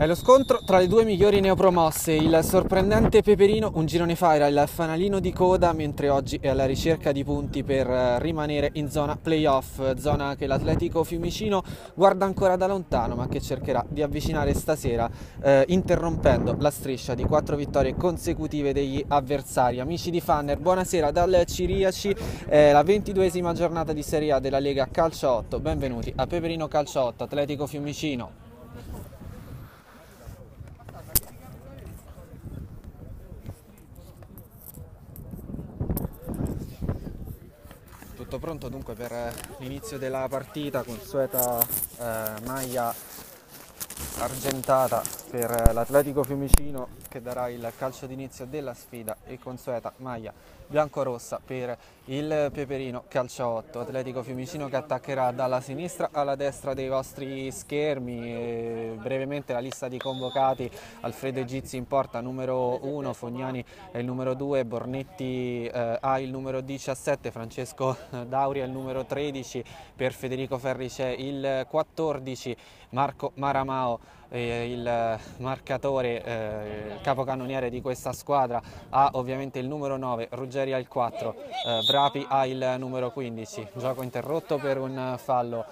È lo scontro tra le due migliori neopromosse, il sorprendente Peperino un girone fa era il fanalino di coda, mentre oggi è alla ricerca di punti per rimanere in zona playoff, zona che l'Atletico Fiumicino guarda ancora da lontano ma che cercherà di avvicinare stasera interrompendo la striscia di 4 vittorie consecutive degli avversari. Amici di Fanner, buonasera dal Ciriaci, la 22esima giornata di Serie A della Lega Calcio 8, benvenuti a Peperino Calcio 8, Atletico Fiumicino. Tutto pronto dunque per l'inizio della partita, consueta maglia argentata per l'Atletico Fiumicino che darà il calcio d'inizio della sfida e consueta maglia biancorossa per il Peperino Calcio 8. Atletico Fiumicino che attaccherà dalla sinistra alla destra dei vostri schermi. Brevemente la lista di convocati: Alfredo Egizi in porta, numero 1, Fognani è il numero 2, Bornetti ha il numero 17, Francesco Dauri è il numero 13, per Federico Ferri c'è il 14, Marco Maramao, il marcatore, il capocannoniere di questa squadra, ha ovviamente il numero 9, Ruggeri ha il 4, Vrapi ha il numero 15. Gioco interrotto per un fallo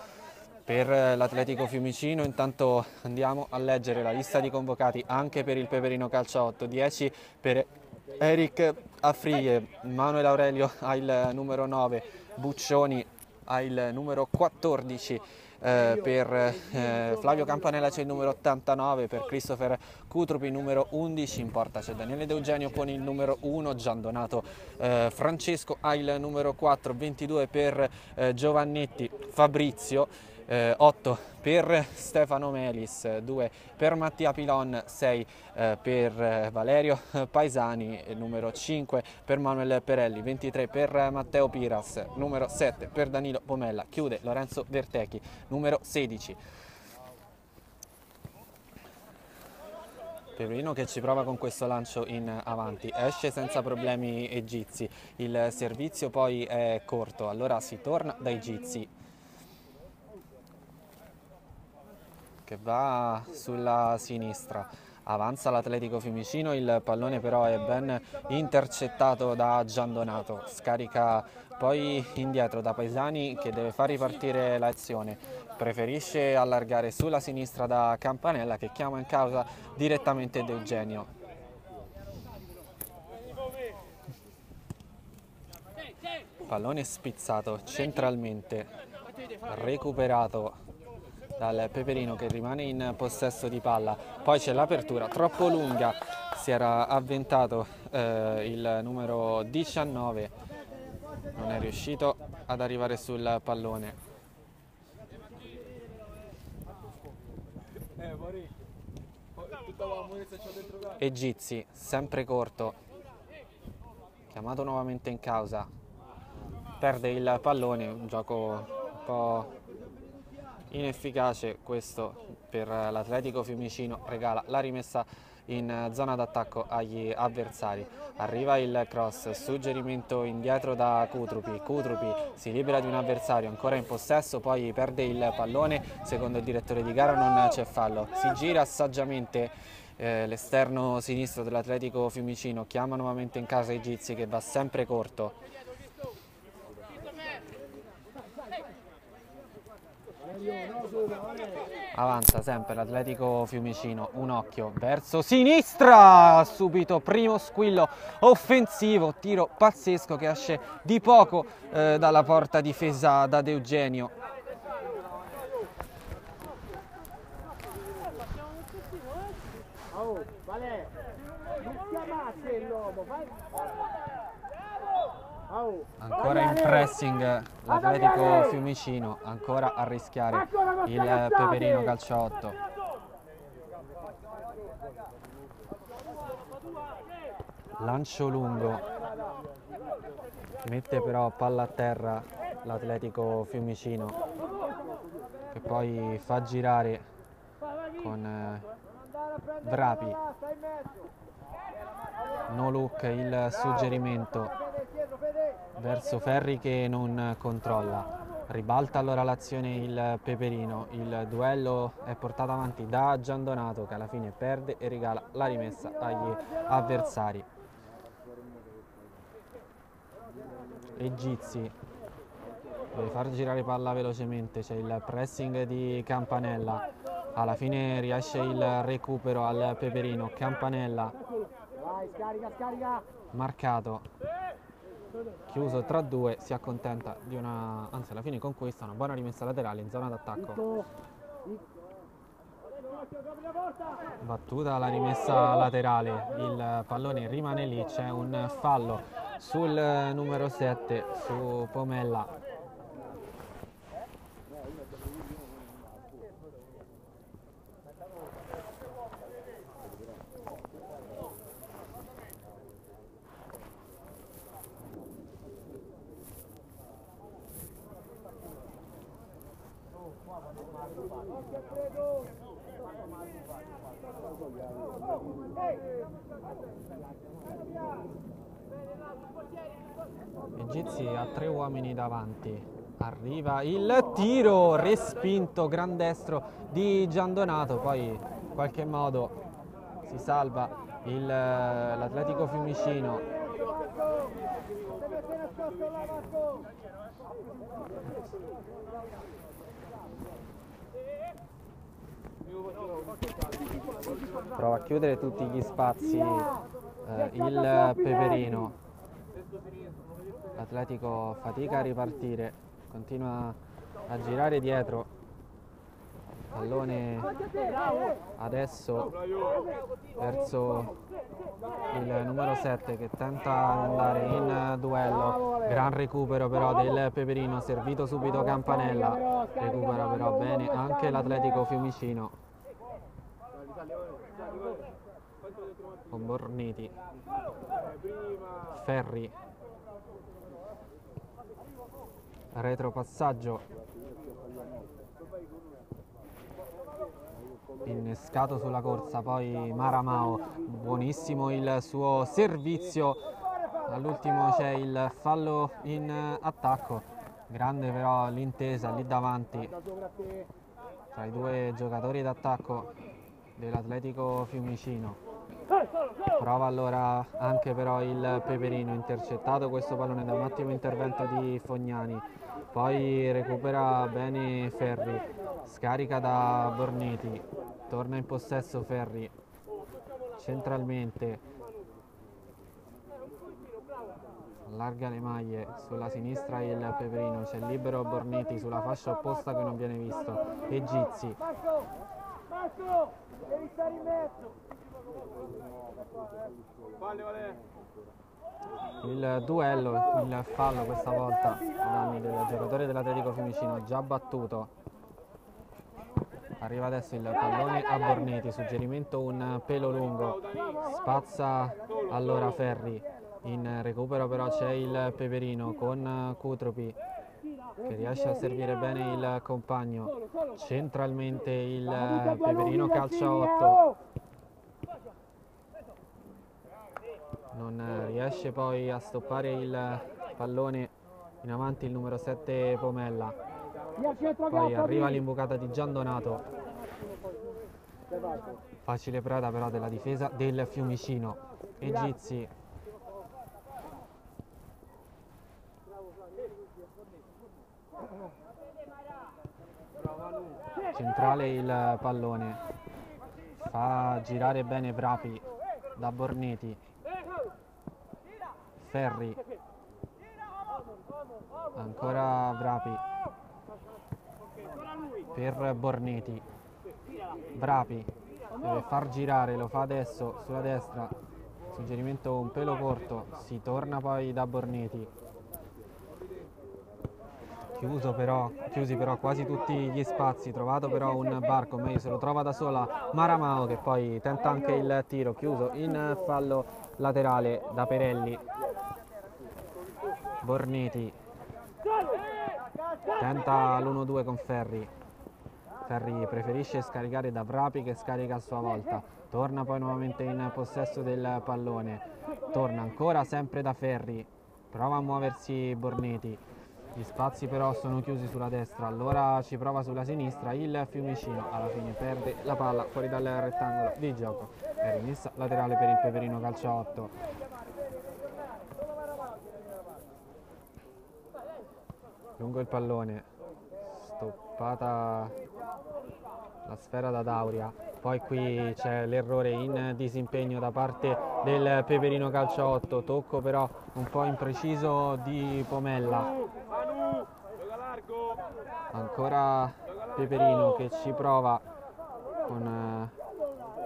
per l'Atletico Fiumicino. Intanto andiamo a leggere la lista di convocati anche per il Peperino Calcio 8. 10 per Eric Affrie, Manuel Aurelio ha il numero 9, Buccioni ha il numero 14, per Flavio Campanella c'è il numero 89, per Christopher Cutrupi numero 11, in porta c'è Daniele De Eugenio con il numero 1, Giandonato Francesco ha il numero 4, 22 per Giovannetti Fabrizio, 8 per Stefano Melis, 2 per Mattia Pilon, 6 per Valerio Paesani, numero 5 per Manuel Perelli, 23 per Matteo Piras, numero 7 per Danilo Pomella, chiude Lorenzo Vertechi, numero 16. Peperino che ci prova con questo lancio in avanti, esce senza problemi Egizi, il servizio poi è corto, allora si torna da Egizi che va sulla sinistra, avanza l'Atletico Fiumicino, il pallone però è ben intercettato da Giandonato, scarica poi indietro da Paesani che deve far ripartire l'azione, preferisce allargare sulla sinistra da Campanella che chiama in causa direttamente De Eugenio. Pallone spizzato centralmente, recuperato dal Peperino che rimane in possesso di palla, poi c'è l'apertura troppo lunga, si era avventato il numero 19, non è riuscito ad arrivare sul pallone. Egizi sempre corto, chiamato nuovamente in causa, perde il pallone, un gioco un po' inefficace questo per l'Atletico Fiumicino, regala la rimessa in zona d'attacco agli avversari, arriva il cross, suggerimento indietro da Cutrupi, Cutrupi si libera di un avversario ancora in possesso, poi perde il pallone, secondo il direttore di gara non c'è fallo, si gira saggiamente l'esterno sinistro dell'Atletico Fiumicino, chiama nuovamente in casa Egizi che va sempre corto. Avanza sempre l'Atletico Fiumicino, un occhio verso sinistra, subito primo squillo offensivo, tiro pazzesco che esce di poco dalla porta difesa da De Eugenio. Ancora in pressing l'Atletico Fiumicino, ancora a rischiare il Peperino Calcio 8. Lancio lungo, mette però palla a terra l'Atletico Fiumicino che poi fa girare con Vrapi. No look il suggerimento verso Ferri che non controlla, Ribalta allora l'azione il Peperino, il duello è portato avanti da Giandonato che alla fine perde e regala la rimessa agli avversari. Egizi deve far girare palla velocemente, c'è il pressing di Campanella, alla fine riesce il recupero al Peperino, Campanella marcato, chiuso tra due, si accontenta di una, anzi alla fine conquista una buona rimessa laterale in zona d'attacco. Battuta la rimessa laterale, il pallone rimane lì, c'è un fallo sul numero 7 su Pomella. Egizi ha 3 uomini davanti, arriva il tiro respinto, gran destro di Giandonato, poi in qualche modo si salva l'Atletico Fiumicino. Prova a chiudere tutti gli spazi il Peperino. L'Atletico fatica a ripartire, continua a girare dietro, pallone adesso verso il numero 7 che tenta di andare in duello, gran recupero però del Peperino, servito subito Campanella, recupera però bene anche l'Atletico Fiumicino con Borniti, Ferri, retropassaggio innescato sulla corsa, poi Maramao, buonissimo il suo servizio, all'ultimo c'è il fallo in attacco, grande però l'intesa lì davanti tra i due giocatori d'attacco dell'Atletico Fiumicino. Prova allora anche però il Peperino, intercettato questo pallone da un ottimo intervento di Fognani, poi recupera bene Ferri, scarica da Borniti, torna in possesso Ferri, centralmente, allarga le maglie, sulla sinistra il Peperino, c'è libero Borniti sulla fascia opposta che non viene visto, Egizi. Devi stare in mezzo. Il duello, il fallo questa volta ai danni del giocatore dell'Atletico Fiumicino già battuto. Arriva adesso il pallone a Borniti, suggerimento un pelo lungo, spazza allora Ferri, in recupero però c'è il Peperino con Cutropi che riesce a servire bene il compagno, centralmente il Peperino calcia 8, non riesce poi a stoppare il pallone in avanti il numero 7 Pomella, poi arriva l'imbucata di Giandonato, facile preda però della difesa del Fiumicino. Egizi, centrale il pallone, fa girare bene Vrapi da Borniti, Ferri, ancora Vrapi per Borniti, Vrapi deve far girare, lo fa adesso sulla destra, suggerimento un pelo corto, si torna poi da Borniti, chiusi però quasi tutti gli spazi, trovato però un varco, meglio se lo trova da sola Maramao che poi tenta anche il tiro, chiuso in fallo laterale da Perelli. Borniti tenta l'1-2 con Ferri, Ferri preferisce scaricare da Vrapi che scarica a sua volta, torna poi nuovamente in possesso del pallone, torna ancora sempre da Ferri, prova a muoversi Borniti, Gli spazi però sono chiusi sulla destra, allora ci prova sulla sinistra il Fiumicino, alla fine perde la palla fuori dal rettangolo di gioco. È rimessa laterale per il Peperino, calcio 8. Lungo il pallone, stoppata la sfera da Dauria, poi qui c'è l'errore in disimpegno da parte del Peperino, calcio 8, tocco però un po' impreciso di Pomella. Ancora Peperino che ci prova con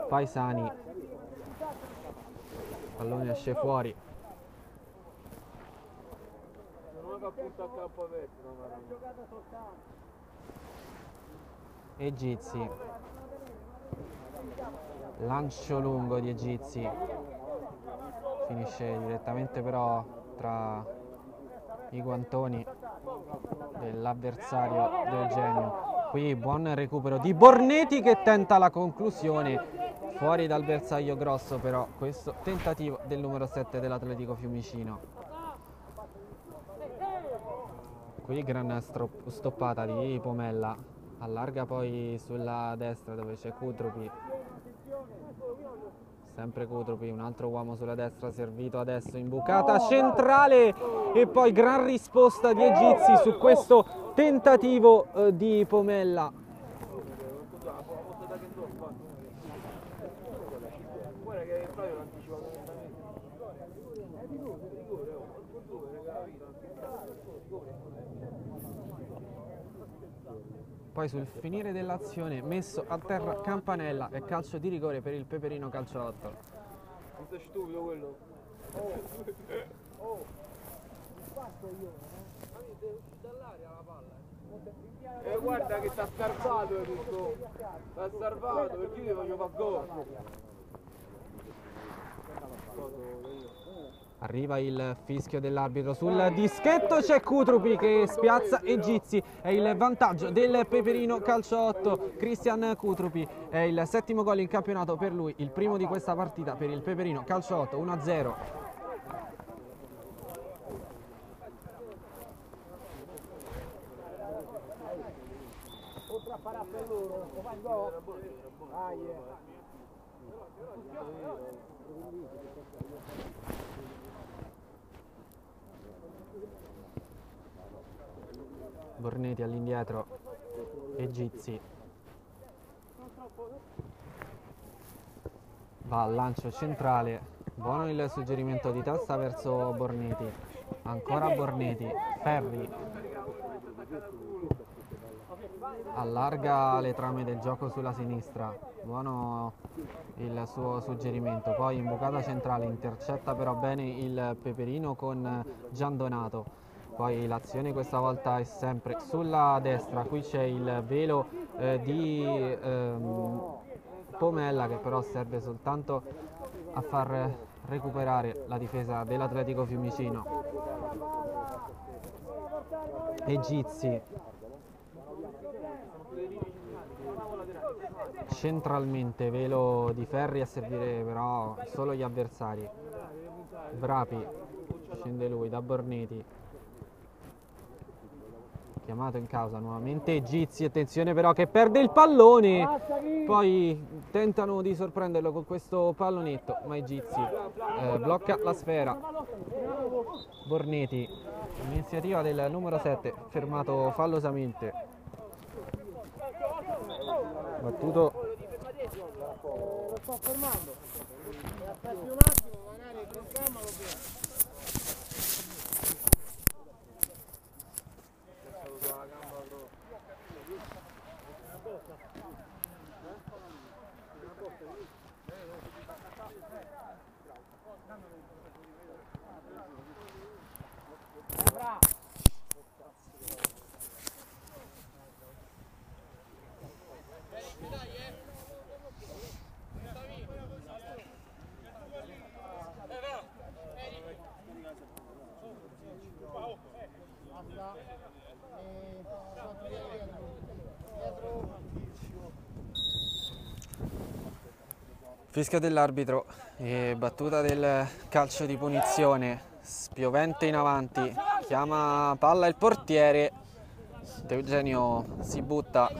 Paisani, pallone esce fuori. Egizi, lancio lungo di Egizi, finisce direttamente però tra i guantoni dell'avversario di Eugenio. Qui buon recupero di Borneti che tenta la conclusione, fuori dal bersaglio grosso però questo tentativo del numero 7 dell'Atletico Fiumicino. Qui gran stoppata di Pomella, allarga poi sulla destra dove c'è Cutrupi, sempre Cutrupi, un altro uomo sulla destra servito adesso in bucata centrale e poi gran risposta di Egizi su questo tentativo di Pomella. Poi sul finire dell'azione messo a terra Campanella e calcio di rigore per il Peperino, calcio 8. Non sei stupido quello? Dall'aria la palla. Guarda che t'ha scarpato tutto. T'ha salvato perché io voglio fare gol. Arriva il fischio dell'arbitro sul dischetto, c'è Cutrupi che spiazza Egizi, è il vantaggio del Peperino, calcio 8, Cristian Cutrupi, è il 7° gol in campionato per lui, il primo di questa partita per il Peperino, calcio 8, 1-0. Borneti all'indietro, Egizi va al lancio centrale, buono il suggerimento di testa verso Borneti, ancora Borneti, Ferri allarga le trame del gioco sulla sinistra, buono il suo suggerimento, poi in bucata centrale intercetta però bene il Peperino con Giandonato. Poi l'azione questa volta è sempre sulla destra, qui c'è il velo di Pomella che però serve soltanto a far recuperare la difesa dell'Atletico Fiumicino. Egizi centralmente, velo di Ferri a servire però solo gli avversari. Vrapi, scende lui da Borneti, chiamato in causa nuovamente Egizi, attenzione però che perde il pallone, poi tentano di sorprenderlo con questo pallonetto ma Egizi blocca la sfera. Borneti, iniziativa del numero 7, fermato fallosamente, battuto. Lo sto fermando. Aspetti un attimo, magari con calma lo prendo. Fischio dell'arbitro e battuta del calcio di punizione, spiovente in avanti chiama palla il portiere, De Eugenio si butta,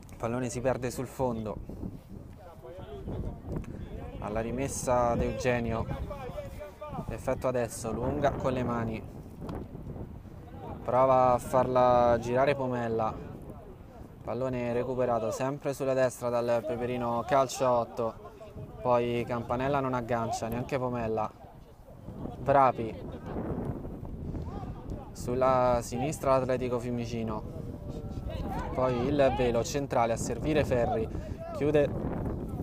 il pallone si perde sul fondo, alla rimessa De Eugenio, effetto adesso, lunga con le mani, prova a farla girare Pomella, pallone recuperato sempre sulla destra dal Peperino calcio 8, poi Campanella non aggancia, neanche Pomella, Vrapi, sulla sinistra l'Atletico Fiumicino, poi il velo centrale a servire Ferri, chiude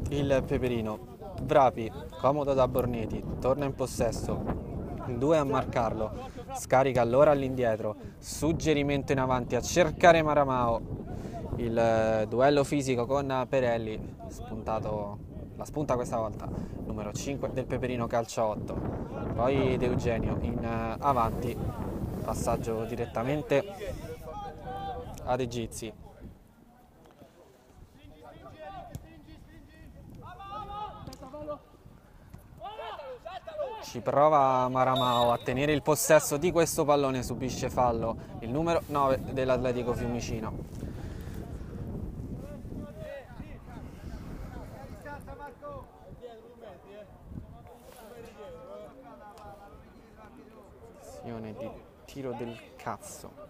il Peperino, Vrapi, comodo da Borneti, torna in possesso, 2 a marcarlo, scarica allora all'indietro, suggerimento in avanti a cercare Maramao, il duello fisico con Perelli, spuntato, la spunta questa volta, numero 5 del Peperino calcio 8, poi De Eugenio in avanti, passaggio direttamente ad Egizi. Ci prova Maramao a tenere il possesso di questo pallone, subisce fallo il numero 9 dell'Atletico Fiumicino. Azione di tiro del cazzo.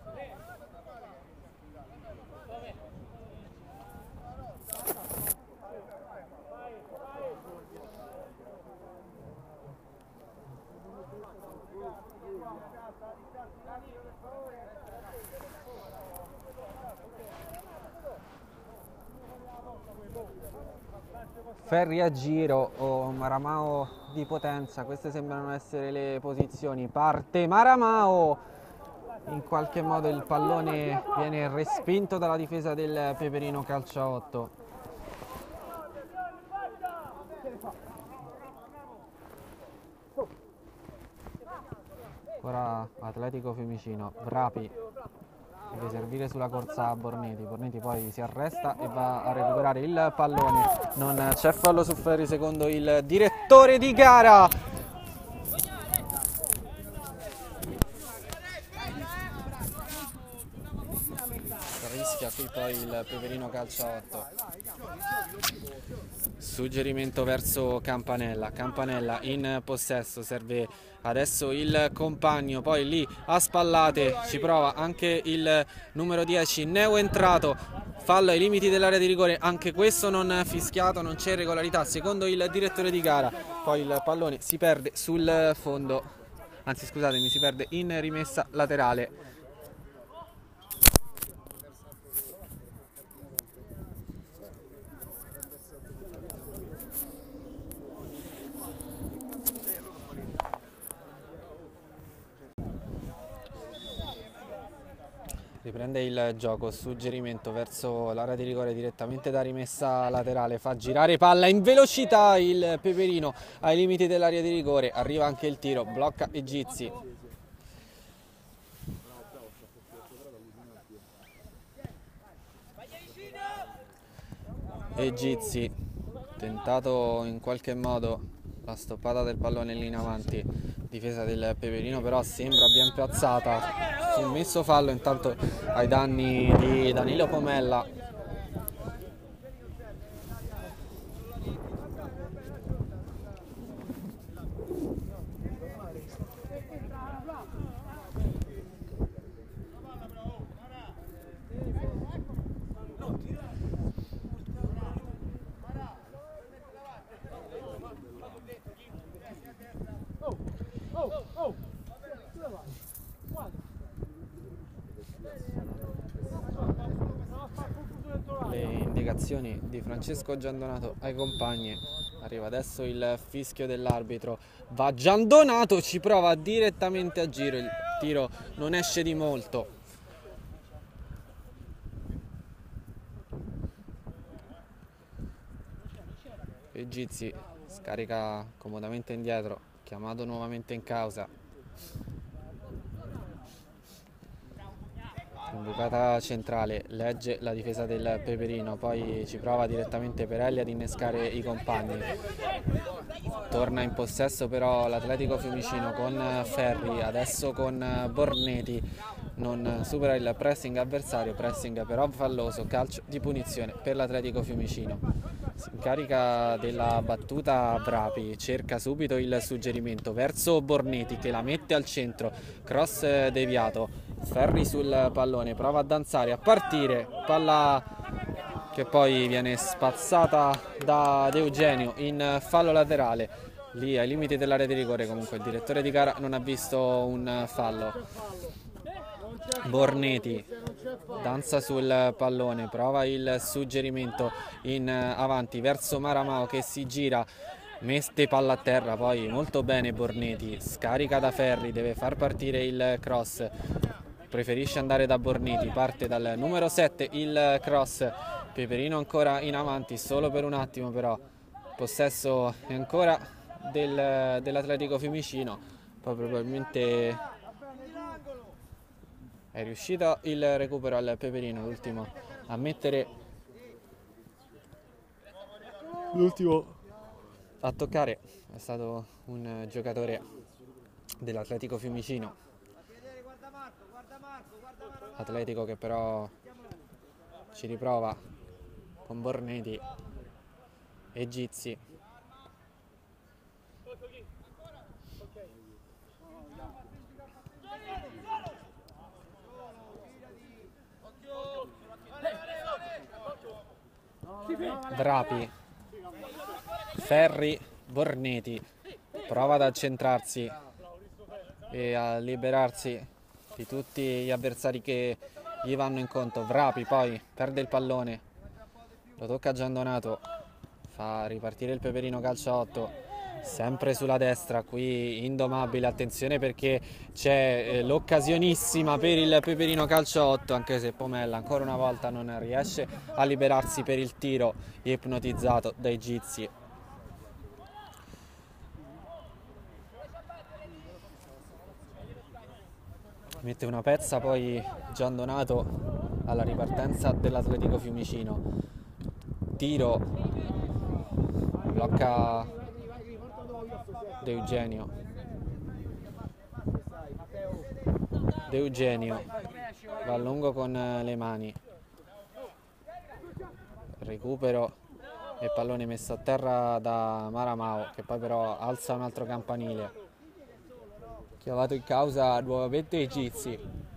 Ferri a giro o Maramao di potenza, queste sembrano essere le posizioni, parte Maramao, in qualche modo il pallone viene respinto dalla difesa del Peperino calcio 8. Ora Atletico Fiumicino, Vrapi deve servire sulla corsa a Borneti, Borneti poi si arresta e va a recuperare il pallone, non c'è fallo su Ferri secondo il direttore di gara. Rischia qui poi il Peperino calcio 8. Suggerimento verso Campanella, Campanella in possesso, serve adesso il compagno, poi lì a spallate ci prova anche il numero 10 Neo entrato, fallo ai limiti dell'area di rigore, anche questo non fischiato, non c'è regolarità secondo il direttore di gara, poi il pallone si perde sul fondo, anzi scusatemi, si perde in rimessa laterale. Riprende il gioco, suggerimento verso l'area di rigore direttamente da rimessa laterale, fa girare palla in velocità il Peperino ai limiti dell'area di rigore, arriva anche il tiro, blocca Egizi. Egizi, tentato in qualche modo la stoppata del pallone lì in avanti, difesa del Peperino però sembra ben piazzata, messo fallo intanto ai danni di Danilo Pomella. Le indicazioni di Francesco Giandonato ai compagni, arriva adesso il fischio dell'arbitro, va Giandonato, ci prova direttamente a giro, il tiro non esce di molto. Egizi scarica comodamente indietro, chiamato nuovamente in causa. Imbucata centrale, legge la difesa del Peperino, poi ci prova direttamente Perelli ad innescare i compagni. torna in possesso però l'Atletico Fiumicino con Ferri, adesso con Borneti, non supera il pressing avversario, pressing però falloso, calcio di punizione per l'Atletico Fiumicino. Si incarica della battuta Vrapi, cerca subito il suggerimento verso Borneti che la mette al centro, cross deviato, Ferri sul pallone, prova a danzare, a partire, palla che poi viene spazzata da De Eugenio in fallo laterale, lì ai limiti dell'area di rigore. Comunque il direttore di gara non ha visto un fallo. Borneti danza sul pallone, prova il suggerimento in avanti verso Maramao che si gira, mette palla a terra, poi molto bene Borneti, scarica da Ferri, deve far partire il cross, preferisce andare da Borneti, parte dal numero 7 il cross, Peperino ancora in avanti solo per un attimo, però possesso è ancora dell'Atletico Fiumicino, poi probabilmente è riuscito il recupero al Peperino, l'ultimo a mettere, l'ultimo a toccare è stato un giocatore dell'Atletico Fiumicino, Atletico che però ci riprova con Borneti e Gizzi. Vrapi, Ferri, Borneti, prova ad accentrarsi e a liberarsi di tutti gli avversari che gli vanno incontro. Vrapi poi perde il pallone, lo tocca Giandonato, fa ripartire il Peperino calcio a 8, sempre sulla destra, qui Indomabile, attenzione perché c'è l'occasionissima per il Peperino calcio a 8, anche se Pomella ancora una volta non riesce a liberarsi per il tiro, ipnotizzato dai Gizzi. Mette una pezza poi Giandonato alla ripartenza dell'Atletico Fiumicino, tiro, blocca De Eugenio, De Eugenio va a lungo con le mani, recupero e pallone messo a terra da Maramao che poi però alza un altro campanile, chiamato in causa nuovamente i Gizzi.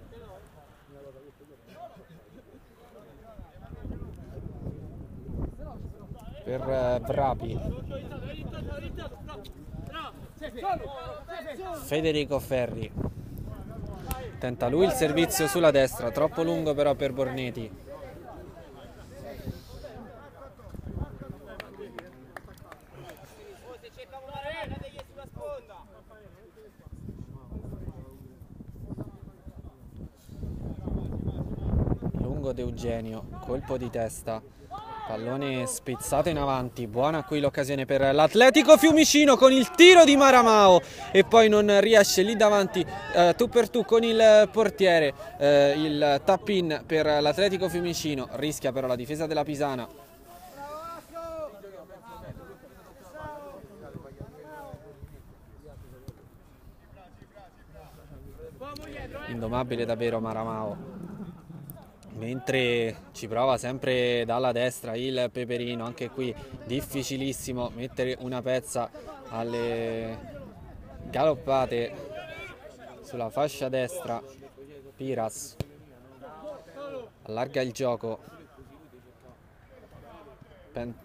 Per Vrapi, Federico Ferri, tenta lui il servizio sulla destra, troppo lungo però per Borneti. Lungo De Eugenio, colpo di testa, pallone spezzato in avanti, buona qui l'occasione per l'Atletico Fiumicino con il tiro di Maramao e poi non riesce lì davanti tu per tu con il portiere, il tap in per l'Atletico Fiumicino, rischia però la difesa della Pisana. Indomabile davvero Maramao, mentre ci prova sempre dalla destra il Peperino, anche qui difficilissimo mettere una pezza alle galoppate sulla fascia destra. Piras allarga il gioco,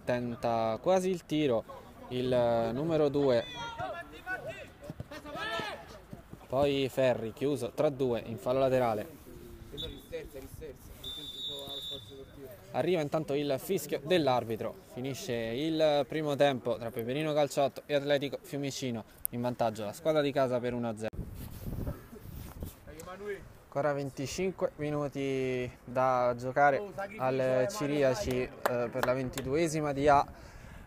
tenta quasi il tiro il numero 2, poi Ferri chiuso tra due in fallo laterale. Arriva intanto il fischio dell'arbitro, finisce il primo tempo tra Peperino calcio 8 e Atletico Fiumicino, in vantaggio la squadra di casa per 1-0. Ancora 25 minuti da giocare al Ciriaci per la 22esima di A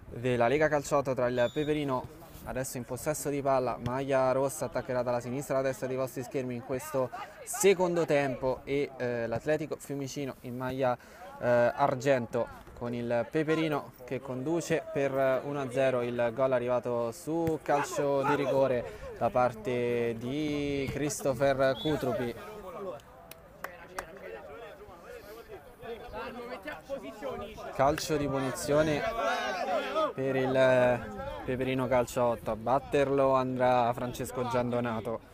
della Lega Calcio 8 tra il Peperino adesso in possesso di palla, maglia rossa attaccherà dalla sinistra alla destra dei vostri schermi in questo secondo tempo, e l'Atletico Fiumicino in maglia argento con il Peperino che conduce per 1-0. Il gol arrivato su calcio di rigore da parte di Christopher Cutrupi. Calcio di punizione per il Peperino calcio 8, a batterlo andrà Francesco Giandonato.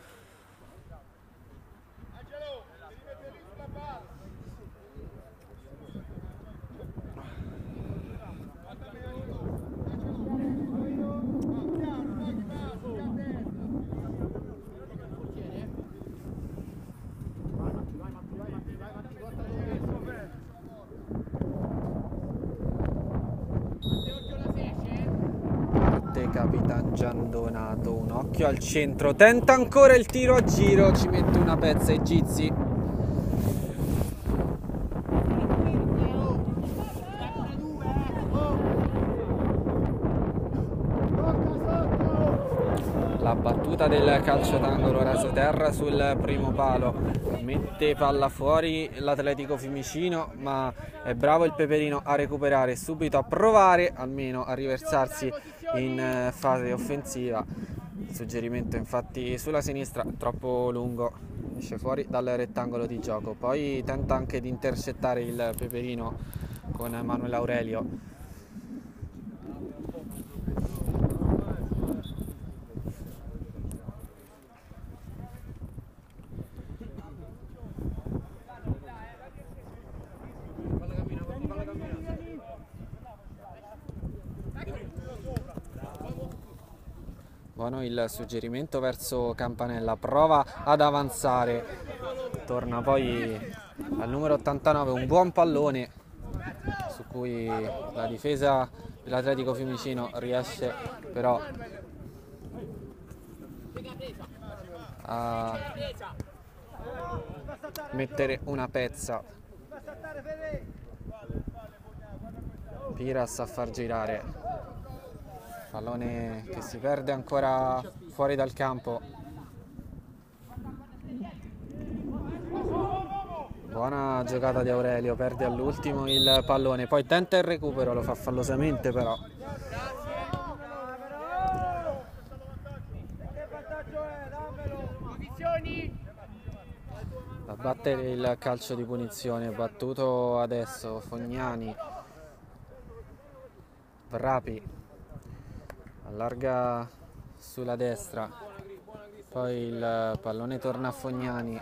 Capitan Giandonato, un occhio al centro, tenta ancora il tiro a giro, ci mette una pezza Egizi. La battuta del calcio d'angolo raso terra sul primo palo, mette palla fuori l'Atletico Fiumicino, ma è bravo il Peperino a recuperare subito, a provare almeno a riversarsi in fase offensiva. Il suggerimento infatti sulla sinistra troppo lungo, esce fuori dal rettangolo di gioco, poi tenta anche di intercettare il Peperino con Manuel Aurelio. Buono il suggerimento verso Campanella, prova ad avanzare, torna poi al numero 89, un buon pallone su cui la difesa dell'Atletico Fiumicino riesce però a mettere una pezza. Piras a far girare, pallone che si perde ancora fuori dal campo. Buona giocata di Aurelio, perde all'ultimo il pallone, poi tenta il recupero, lo fa fallosamente però. Da battere il calcio di punizione, battuto adesso Fognani. Vrapi allarga sulla destra, poi il pallone torna a Fognani,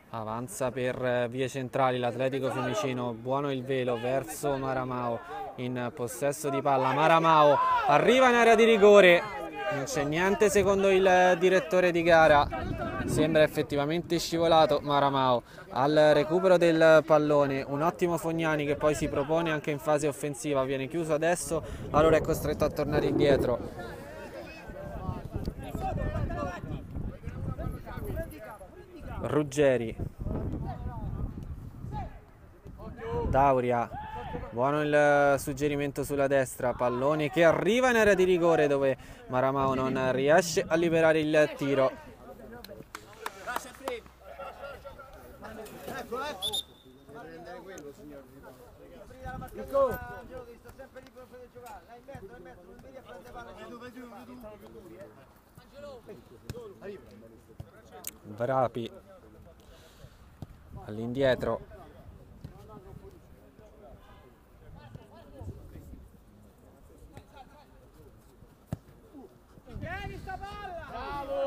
avanza per vie centrali l'Atletico Fiumicino, buono il velo verso Maramao, in possesso di palla Maramao arriva in area di rigore, non c'è niente secondo il direttore di gara, sembra effettivamente scivolato Maramao. Al recupero del pallone un ottimo Fognani che poi si propone anche in fase offensiva, viene chiuso adesso, allora è costretto a tornare indietro. Ruggeri, Dauria, buono il suggerimento sulla destra, pallone che arriva in area di rigore dove Maramao non riesce a liberare il tiro. Vrapi all'indietro,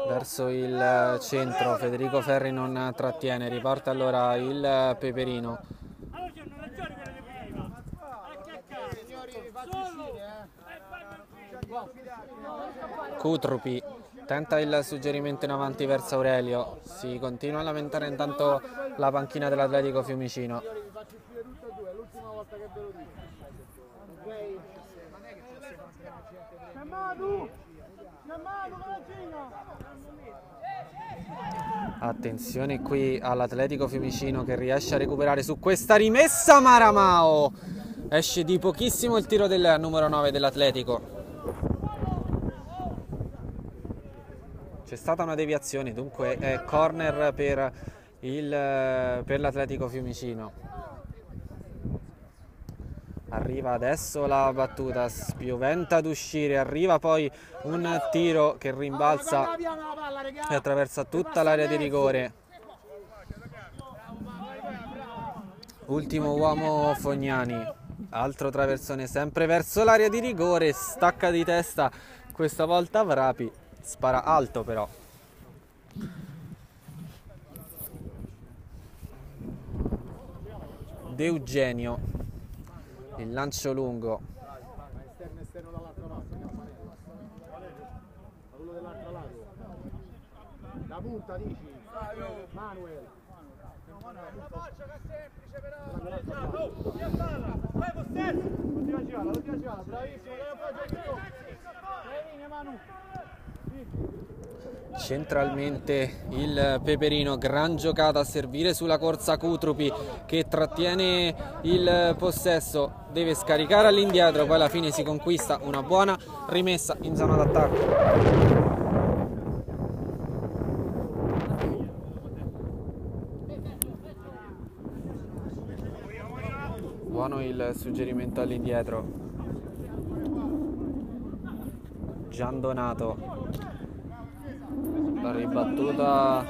verso il centro, Federico Ferri non trattiene, riporta allora il Peperino. Cutrupi tenta il suggerimento in avanti verso Aurelio, si continua a lamentare intanto la panchina dell'Atletico Fiumicino. Attenzione qui all'Atletico Fiumicino che riesce a recuperare su questa rimessa Maramao, esce di pochissimo il tiro del numero 9 dell'Atletico. C'è stata una deviazione, dunque è corner per l'Atletico Fiumicino. Arriva adesso la battuta, spioventa ad uscire, arriva poi un tiro che rimbalza e attraversa tutta l'area di rigore. Ultimo uomo Fognani, altro traversone sempre verso l'area di rigore, stacca di testa questa volta Vrapi, spara alto però. De Eugenio, il lancio lungo. Esterno dall'altra parte, quello dell'altro lato. La punta dici? Manuel. Una faccia che è semplice però. Via palla, vai possesso. L'ultima giocata, bravissimo, dai appoggio. Vai Manu. Centralmente il Peperino, gran giocata a servire sulla corsa Cutrupi che trattiene il possesso, deve scaricare all'indietro, poi alla fine si conquista una buona rimessa in zona d'attacco. Buono il suggerimento all'indietro. Giandonato. La ribattuta,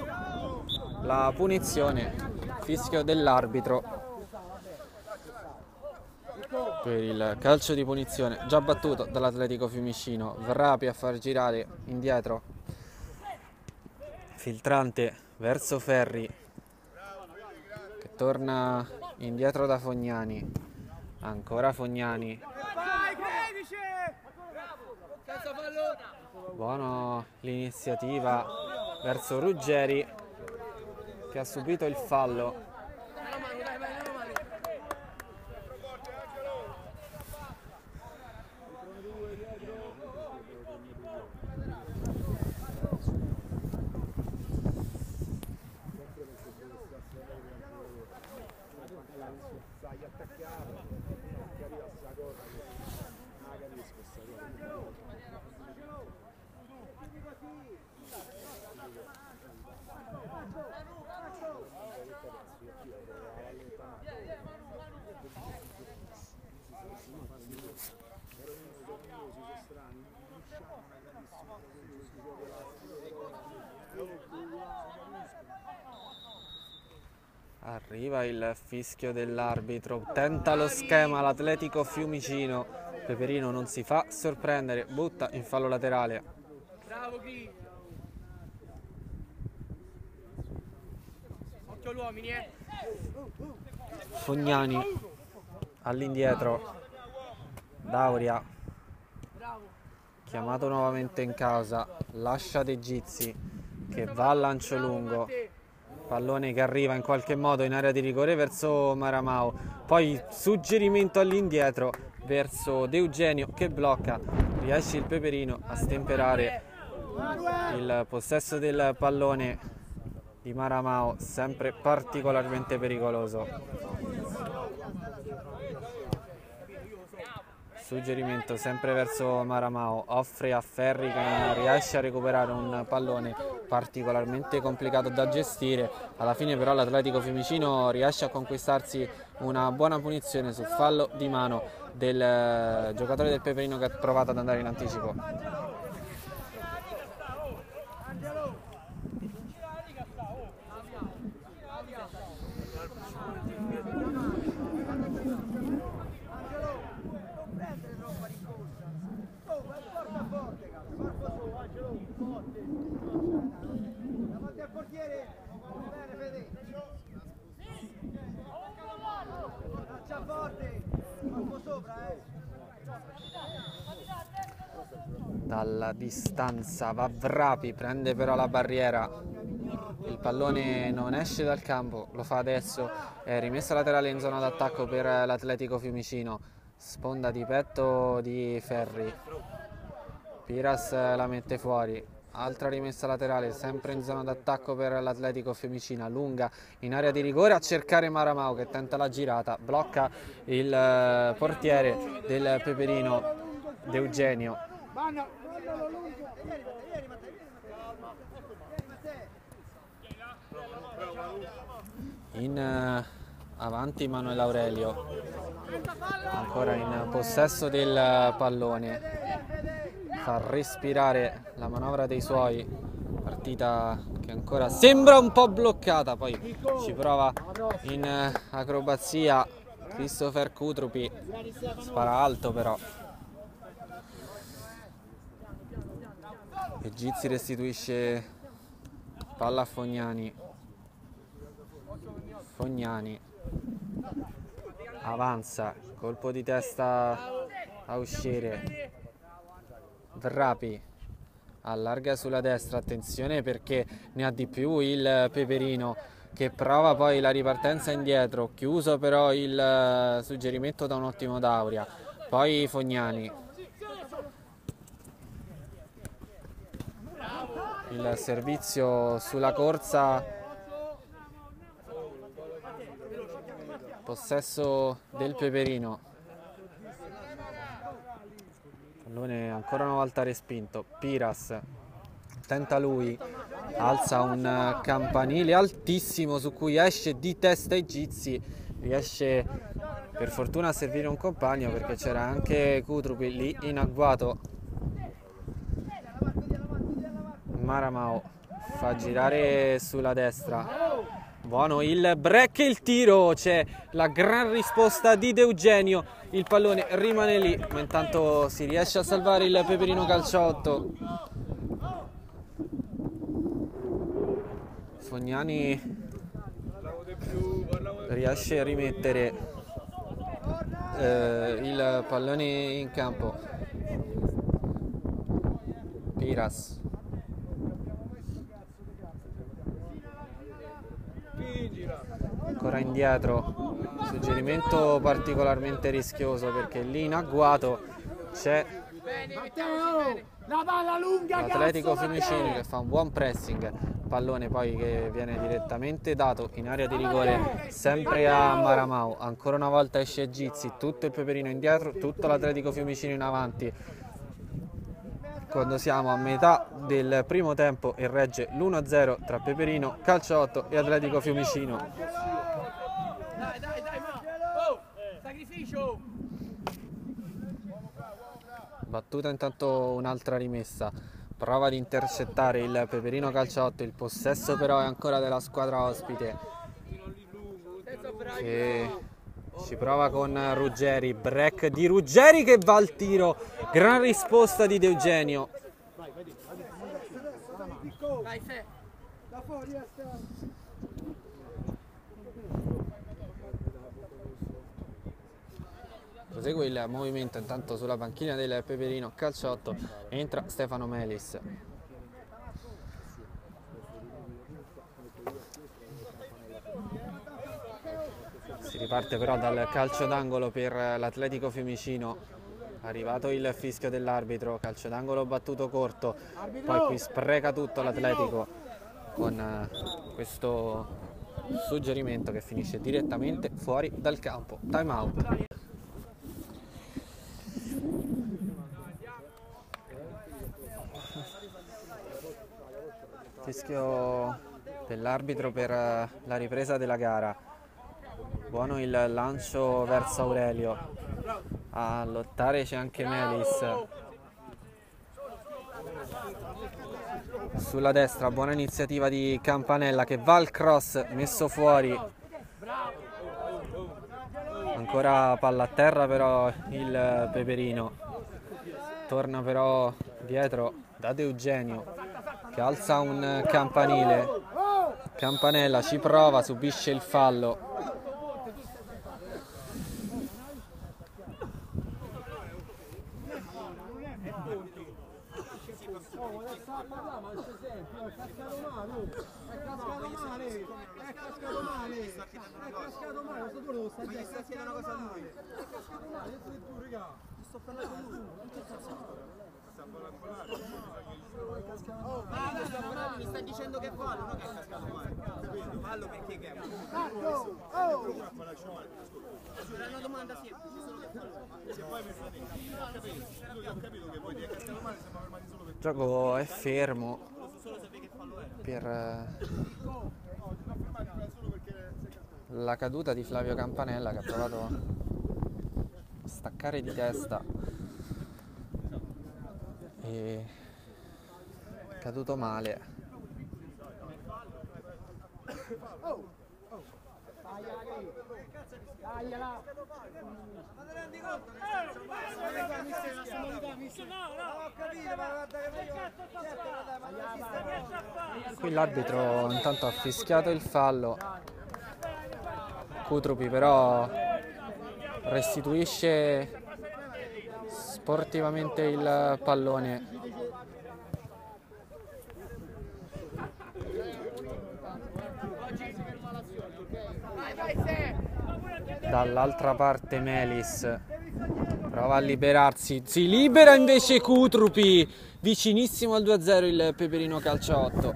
la punizione, fischio dell'arbitro per il calcio di punizione già battuto dall'Atletico Fiumicino. Vrapi a far girare indietro, filtrante verso Ferri che torna indietro da Fognani, ancora Fognani. Buona l'iniziativa verso Ruggeri che ha subito il fallo. Arriva il fischio dell'arbitro, tenta lo schema l'Atletico Fiumicino, Peperino non si fa sorprendere, butta in fallo laterale. Bravo chi? Occhio l'uomini, Fognani all'indietro, Dauria chiamato nuovamente in causa, lascia De Gizi che va al lancio lungo, pallone che arriva in qualche modo in area di rigore verso Maramao, poi suggerimento all'indietro verso De Eugenio che blocca, riesce il Peperino a stemperare il possesso del pallone di Maramao, sempre particolarmente pericoloso. Suggerimento sempre verso Maramao, offre a Ferri che non riesce a recuperare un pallone particolarmente complicato da gestire. Alla fine però l'Atletico Fiumicino riesce a conquistarsi una buona punizione sul fallo di mano del giocatore del Peperino che ha provato ad andare in anticipo. Dalla distanza va Vrapi, prende però la barriera, il pallone non esce dal campo, lo fa adesso, è rimessa laterale in zona d'attacco per l'Atletico Fiumicino, sponda di petto di Ferri, Piras la mette fuori, altra rimessa laterale sempre in zona d'attacco per l'Atletico Fiumicino, lunga in area di rigore a cercare Maramao che tenta la girata, blocca il portiere del Peperino, De Eugenio. Avanti Manuel Aurelio, ancora in possesso del pallone, fa respirare la manovra dei suoi, partita che ancora sembra un po' bloccata, poi ci prova in acrobazia Christopher Kutrupi, spara alto però. E Gizzi restituisce palla a Fognani. Fognani avanza, colpo di testa a uscire. Vrapi allarga sulla destra, attenzione perché ne ha di più il Peperino, che prova poi la ripartenza indietro, chiuso però il suggerimento da un ottimo Dauria. Poi Fognani, il servizio sulla corsa, possesso del Peperino, pallone ancora una volta respinto. Piras tenta lui, alza un campanile altissimo su cui esce di testa e Gizzi, riesce per fortuna a servire un compagno perché c'era anche Kutrupi lì in agguato. Maramao fa girare sulla destra, buono il break e il tiro, c'è la gran risposta di De Eugenio, il pallone rimane lì ma intanto si riesce a salvare il Peperino Calciotto. Fognani riesce a rimettere il pallone in campo. Piras ancora indietro, suggerimento particolarmente rischioso perché lì in agguato c'è l'Atletico Fiumicino che fa un buon pressing, pallone poi che viene direttamente dato in area di rigore sempre a Maramao. Ancora una volta esce Gizzi, tutto il Peperino indietro, tutto l'Atletico Fiumicino in avanti quando siamo a metà del primo tempo e regge l'1-0 tra Peperino Calciotto e Atletico Fiumicino. Battuta intanto un'altra rimessa, prova ad intercettare il Peperino Calciotto, il possesso però è ancora della squadra ospite che ci prova con Ruggeri, break di Ruggeri che va al tiro, gran risposta di De Eugenio. Prosegue il movimento intanto sulla panchina del Peperino Calciotto, entra Stefano Melis. Si riparte però dal calcio d'angolo per l'Atletico Fiumicino, arrivato il fischio dell'arbitro, calcio d'angolo battuto corto, poi qui spreca tutto l'Atletico con questo suggerimento che finisce direttamente fuori dal campo. Time out. Fischio dell'arbitro per la ripresa della gara. Buono il lancio verso Aurelio, a lottare c'è anche Melis. Sulla destra buona iniziativa di Campanella che va al cross, messo fuori. Ancora palla a terra però il Peperino. Torna però dietro da De Eugenio che alza un campanile. Campanella ci prova, subisce il fallo. Mi sta dicendo che è fallo, non che è cascato male. Fallo perché che è? Era una domanda semplice, solo che Il gioco è fermo per la caduta di Flavio Campanella, che ha provato a staccare di testa e è caduto male. Qui l'arbitro intanto ha fischiato il fallo. Cutrupi però restituisce sportivamente il pallone. Dall'altra parte Melis prova a liberarsi, si libera invece Cutrupi, vicinissimo al 2-0 il Peperino calcio 8.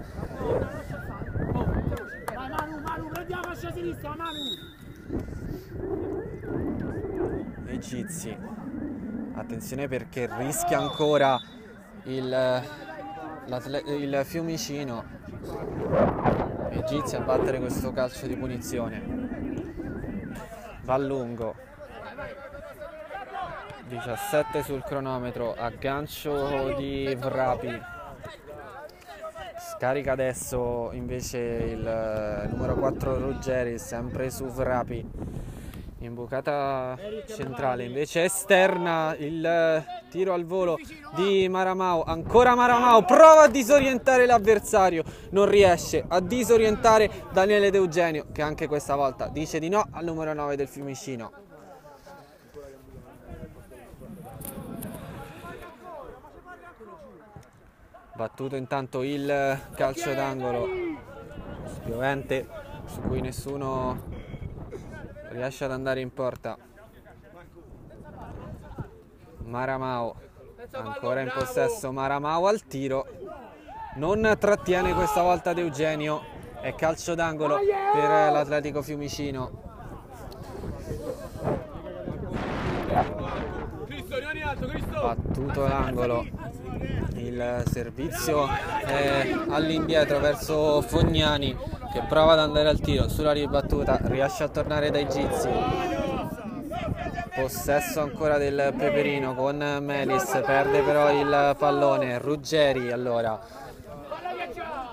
Manu, prendiamo a sinistra, Manu! Egizi, attenzione perché rischia ancora il Fiumicino. Egizi a battere questo calcio di punizione. Va lungo, 17 sul cronometro, aggancio di Vrapi. Scarica adesso invece il numero 4 Ruggeri, sempre su Vrapi. Imbucata centrale, invece esterna, il tiro al volo di Maramao. Ancora Maramao, prova a disorientare l'avversario, non riesce a disorientare Daniele De Eugenio, che anche questa volta dice di no al numero 9 del Fiumicino. Battuto intanto il calcio d'angolo spiovente, su cui nessuno riesce ad andare in porta. Maramao ancora in possesso, Maramao al tiro, non trattiene questa volta De Eugenio, è calcio d'angolo per l'Atletico Fiumicino. Battuto l'angolo, il servizio è all'indietro verso Fognani, che prova ad andare al tiro, sulla ribattuta riesce a tornare dai Gizi. Possesso ancora del Peperino con Melis, perde però il pallone. Ruggeri allora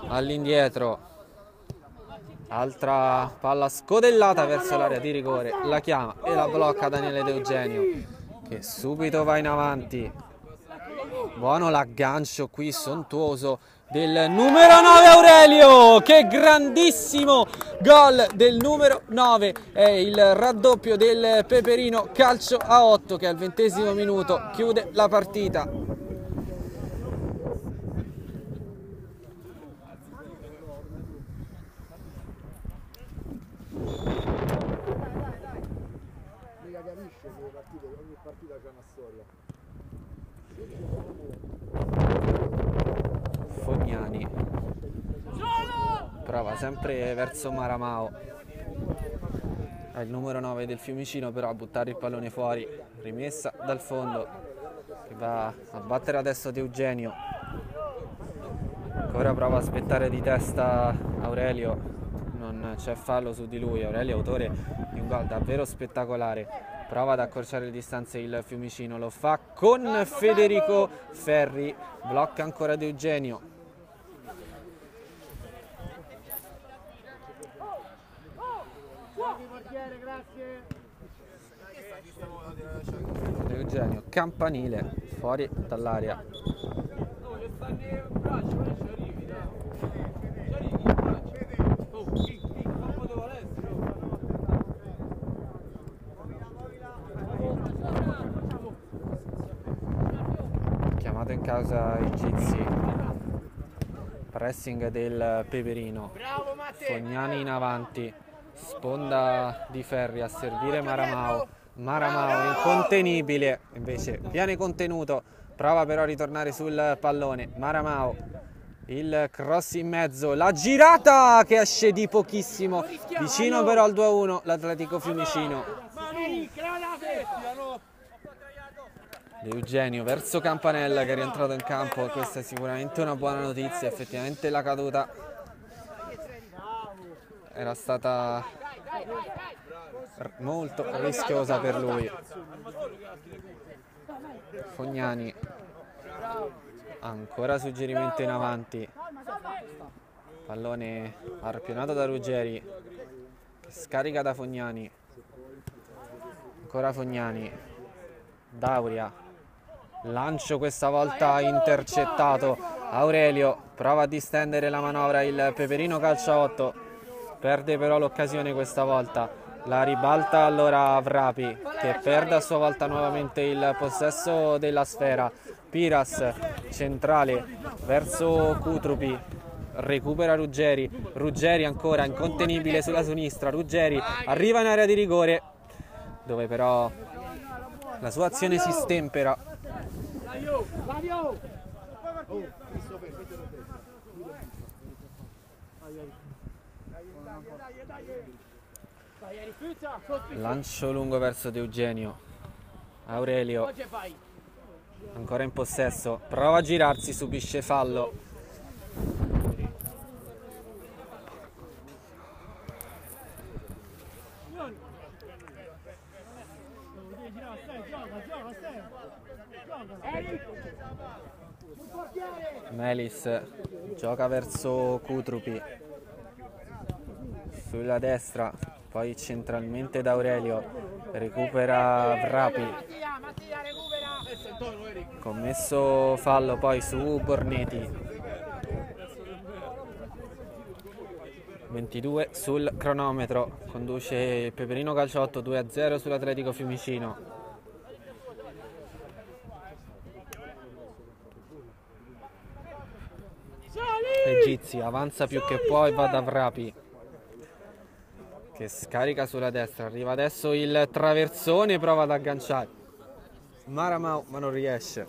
all'indietro, altra palla scodellata verso l'area di rigore, la chiama e la blocca Daniele De Eugenio, che subito va in avanti. Buono l'aggancio qui sontuoso del numero 9 Aurelio, che grandissimo gol del numero 9, è il raddoppio del Peperino calcio a 8, che al 20° minuto chiude la partita. Ogni partita c'è una storia. Fognani prova sempre verso Maramao, è il numero 9 del Fiumicino però a buttare il pallone fuori, rimessa dal fondo, che va a battere adesso De Eugenio. Ancora prova a aspettare di testa Aurelio, non c'è fallo su di lui. Aurelio autore di un gol davvero spettacolare, prova ad accorciare le distanze il Fiumicino, lo fa con Federico Ferri, blocca ancora De Eugenio. De Eugenio, campanile, fuori dall'area. Chiamato in causa i Gizi, pressing del Peperino, Fognani in avanti, sponda di Ferri a servire Maramao. Maramao incontenibile, invece viene contenuto, prova però a ritornare sul pallone. Maramao, il cross in mezzo, la girata che esce di pochissimo, vicino però al 2-1 l'Atletico Fiumicino. De Eugenio verso Campanella, che è rientrato in campo, questa è sicuramente una buona notizia. Effettivamente la caduta era stata molto rischiosa per lui. Fognani, ancora suggerimento in avanti, pallone arpionato da Ruggeri, scarica da Fognani, ancora Fognani, Dauria, lancio questa volta intercettato, Aurelio prova a distendere la manovra, il Peperino calcia 8, perde però l'occasione questa volta. La ribalta allora Vrapi, che perde a sua volta nuovamente il possesso della sfera. Piras, centrale, verso Cutrupi, recupera Ruggeri. Ruggeri ancora incontenibile sulla sinistra. Ruggeri arriva in area di rigore, dove però la sua azione si stempera. Lancio lungo verso De Eugenio. Aurelio ancora in possesso, prova a girarsi, subisce fallo. Melis gioca verso Cutrupi, sulla destra, poi centralmente da Aurelio, recupera Vrapi, commesso fallo poi su Borneti. 22 sul cronometro, conduce il Peperino Calciotto 2-0 sull'Atletico Fiumicino. Egizi avanza più che può e va da Vrapi, che scarica sulla destra, arriva adesso il traversone, prova ad agganciare Maramau ma non riesce.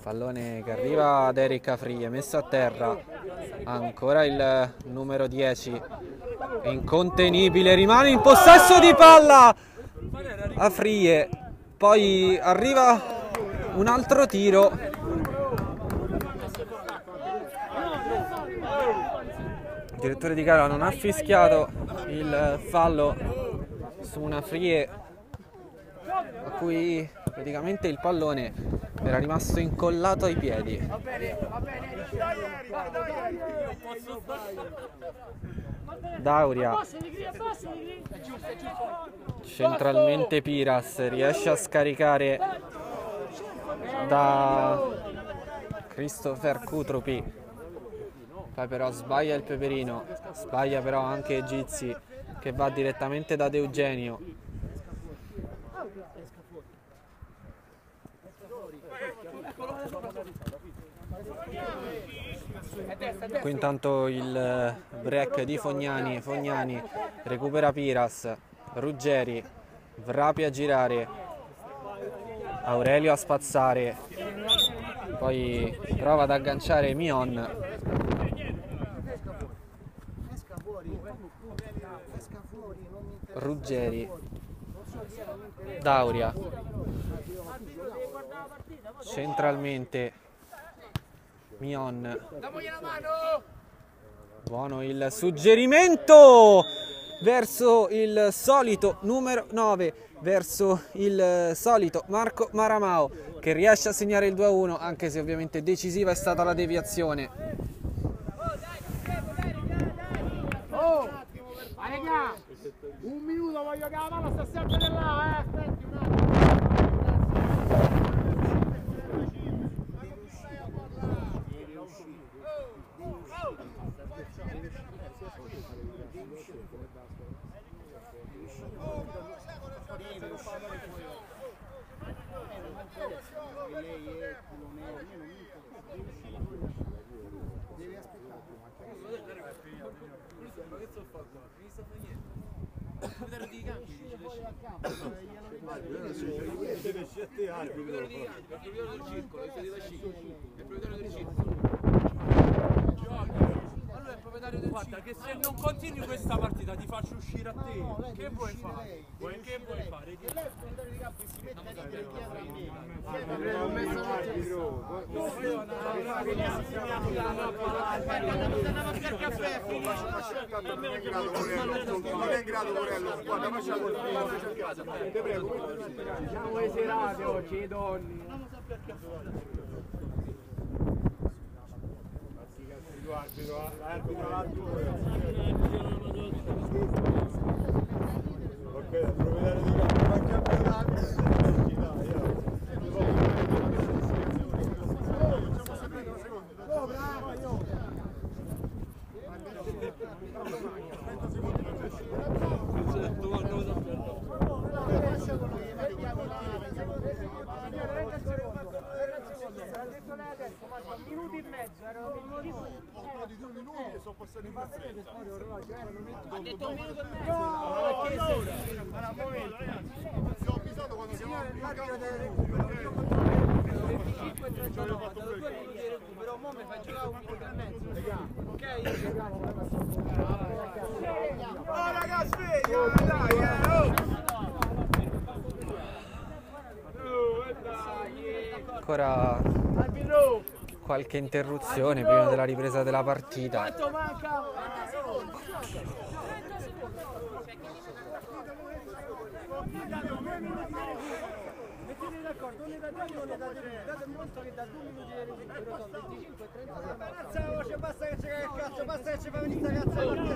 Pallone che arriva ad Eric Afrie, messo a terra, ancora il numero 10, incontenibile, rimane in possesso di palla Afrie, poi arriva un altro tiro, il direttore di gara non ha fischiato il fallo su un Afrie a cui praticamente il pallone era rimasto incollato ai piedi. Dauria, centralmente Piras, riesce a scaricare da Christopher Cutrupi, poi però sbaglia il Peperino, sbaglia però anche Egizi, che va direttamente da De Eugenio. Qui intanto il break di Fognani, Fognani recupera Piras, Ruggeri, Vrapi a girare, Aurelio a spazzare, poi prova ad agganciare Mion. Ruggeri, Dauria, centralmente Mion, buono il suggerimento verso il solito numero 9, verso il solito Marco Maramau, che riesce a segnare il 2-1, anche se ovviamente decisiva è stata la deviazione. Un minuto, voglio che la palla sta sempre là, aspetti un attimo. Guarda che se non continui questa partita ti faccio uscire a te. Che vuoi fare? Che vuoi fare? Non è in grado Morello, guarda, facciamo te prego. Siamo eserate oggi, i donni. Ok, il proprietario di campo va a campionato. Minuti e mezzo, erano Di 2 minuti e sono passati in fretta. Ha detto un minuto e mezzo. Si ho avvisato quando siamo a 25 e 39, ho dato 2 minuti di recupero, mo mi fai giocare 1 minuto e mezzo. Ok? Oh ragazzi, dai, Ancora qualche interruzione prima della ripresa della partita. Mettete d'accordo, non ne date 1, non ne date 2, date un conto che da 2 minuti di recupero sono 25 e 30. Ragazzi, la voce, basta che ci caga il cazzo, basta che ci fa venire sta cazzo di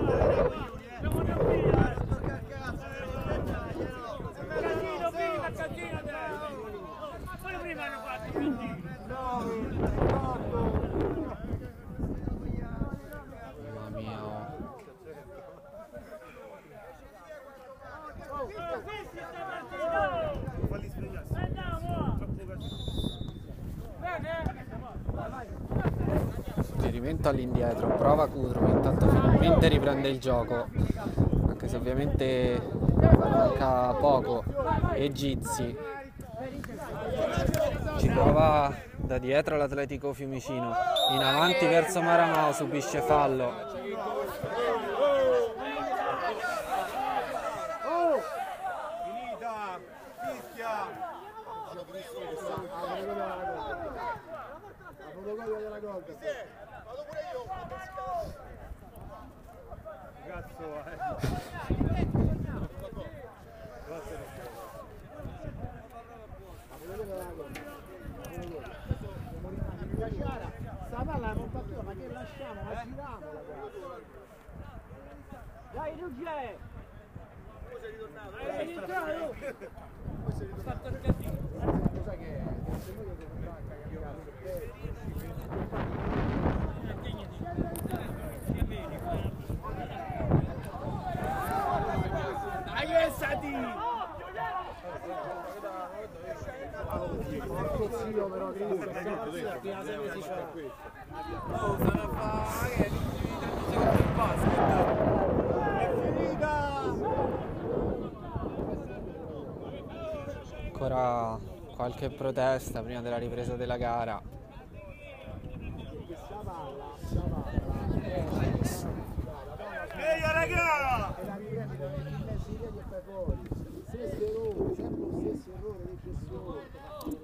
casino, prima, casino, quello prima hanno fatto, quindi. Mamma mia. Suggerimento all'indietro, prova Kudrow, intanto finalmente riprende il gioco, anche se ovviamente manca poco. E Gizzi ci prova da dietro l'Atletico Fiumicino, in avanti verso Maramao, subisce fallo. finita, fischia. Vado pure io. Sta palla non battuta, ma che lasciamo? Ma giriamola. Dai, Ruggè! Poi sei ritornato. Sei rientrato! Poi sei ritornato. Fatto il casino. Cosa che è? Se noi dobbiamo andare a cagare. Dai, pensati! Porco zio però Cristo, Ancora qualche protesta prima della ripresa della gara. Ehi raga!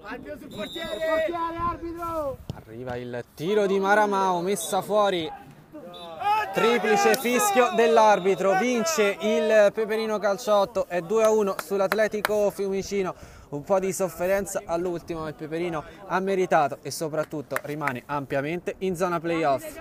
Arbitro sul portiere, arbitro! Arriva il tiro di Maramao, messa fuori. Triplice fischio dell'arbitro, vince il Peperino Calciotto, è 2-1 sull'Atletico Fiumicino. Un po' di sofferenza all'ultimo, ma il Peperino ha meritato e soprattutto rimane ampiamente in zona playoff.